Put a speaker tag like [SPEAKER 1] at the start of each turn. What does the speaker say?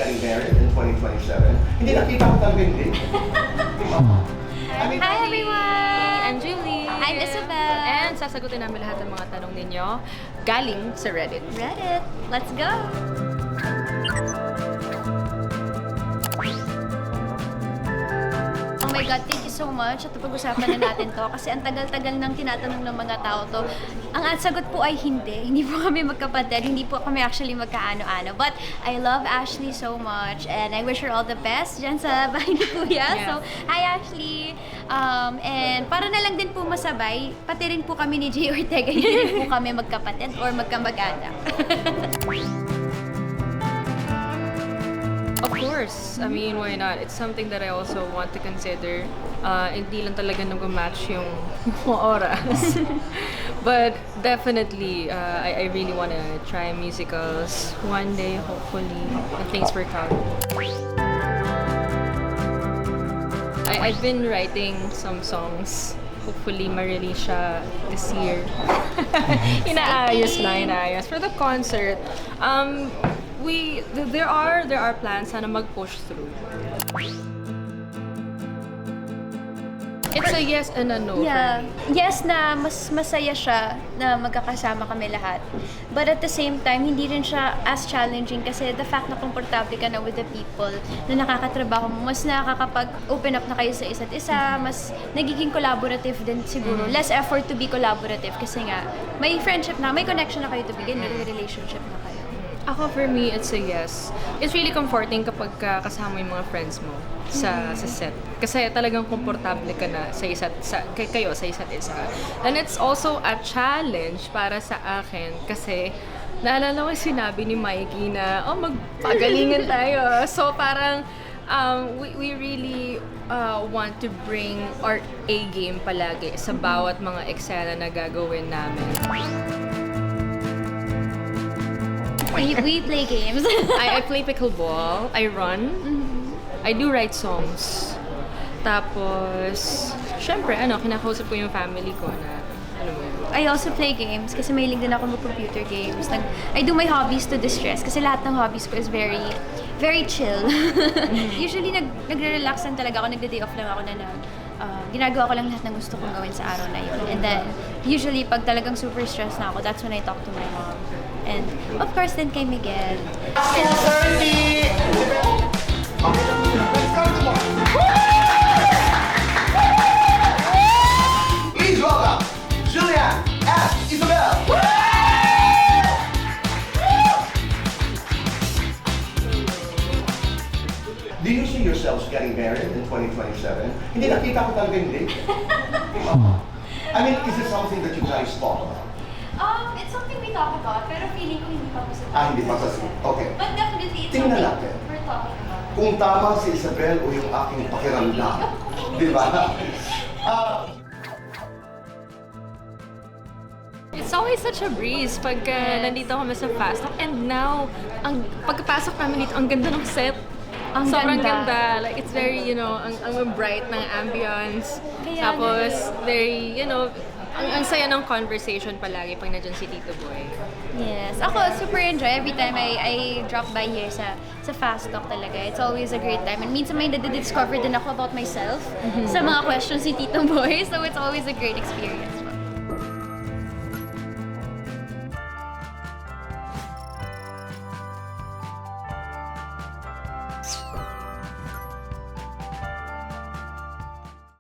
[SPEAKER 1] getting married in 2027. Hindi nakita ko talaga yung date.
[SPEAKER 2] Hi everyone!
[SPEAKER 3] I'm Julie.
[SPEAKER 2] I'm Isabel.
[SPEAKER 3] And sasagutin namin lahat ng mga tanong ninyo galing sa Reddit.
[SPEAKER 2] Reddit, let's go! Oh my God, thank you so much at pag-usapan na natin to kasi ang tagal-tagal nang tinatanong ng mga tao to. Ang sagot po ay hindi. Hindi po kami magkapatid, hindi po kami actually magkaano-ano. But I love Ashley so much and I wish her all the best dyan sa bahay ni Kuya.
[SPEAKER 3] Yeah.
[SPEAKER 2] So, hi Ashley! And para na lang din po masabay, pati rin po kami ni Jay Ortega, hindi rin po kami magkapatid or magkamag-anak.
[SPEAKER 3] Of course. I mean, why not? It's something that I also want to consider. Hindi lang talaga nag-match yung oras. But definitely, I really want to try musicals one day, hopefully, if things work out. I've been writing some songs. Hopefully, ma-release siya this year. Inaayos. For the concert, there are plans sana mag-push through. It's a yes and a no
[SPEAKER 2] Yeah.
[SPEAKER 3] for me.
[SPEAKER 2] Yes na mas masaya siya na magkakasama kami lahat. But at the same time, hindi rin siya as challenging kasi the fact na komportable ka na with the people na nakakatrabaho mo, mas nakakapag-open up na kayo sa isa't isa, mas nagiging collaborative din siguro. Less effort to be collaborative kasi nga may friendship na, may connection na kayo to begin with, may relationship na kayo.
[SPEAKER 3] Ako, for me, it's a yes. It's really comforting kapag kasama yung mga friends mo sa set. Kasi talagang komportable ka na kayo sa isa't isa. And it's also a challenge para sa akin kasi naalala ko yung sinabi ni Mikey na, magpagalingan tayo. So parang we really want to bring our A-game palagi sa bawat mga eksena na gagawin namin.
[SPEAKER 2] We play games.
[SPEAKER 3] I play pickleball, I run, I do write songs. Tapos, syempre, kinakausap ko yung family ko na,
[SPEAKER 2] I also play games kasi mahilig din ako mag-computer games. I do my hobbies to distress kasi lahat ng hobbies ko is very, very chill. Usually, nagre-relax lang talaga ako, nagde-day off lang ako na ginagawa ko lang lahat ng gusto kong gawin sa araw na yun. And then, usually, pag talagang super stressed na ako, that's when I talk to my mom. And, of course, then kay Miguel.
[SPEAKER 1] Please welcome Julianne and Isabel. Do you see yourselves getting married in 2027? Hindi nakita ko talaga yung date. I mean, is it something that you guys talk about?
[SPEAKER 2] It's something we talk about, pero feeling ko hindi pa po sa
[SPEAKER 1] Hindi pa sa okay.
[SPEAKER 2] But definitely, it's
[SPEAKER 1] Tingnan
[SPEAKER 2] something
[SPEAKER 1] natin.
[SPEAKER 2] we're talking about.
[SPEAKER 1] Kung tama si Isabel o yung aking pakiramdam. Di ba?
[SPEAKER 3] It's always such a breeze pag nandito kami sa Fast Talk. And now, ang pagkapasok namin dito, ang ganda ng set.
[SPEAKER 2] Ang
[SPEAKER 3] Sobrang
[SPEAKER 2] ganda.
[SPEAKER 3] ganda. Like, it's very, ang bright ng ambience.
[SPEAKER 2] Kaya
[SPEAKER 3] Tapos, very, ang saya ng conversation palagi pag nandiyan si Tito Boy.
[SPEAKER 2] Yes. Ako, super enjoy every time I drop by here sa Fast Talk talaga. It's always a great time. And minsan may nadidiscover din ako about myself sa mga questions ni Tito Boy. So it's always a great experience.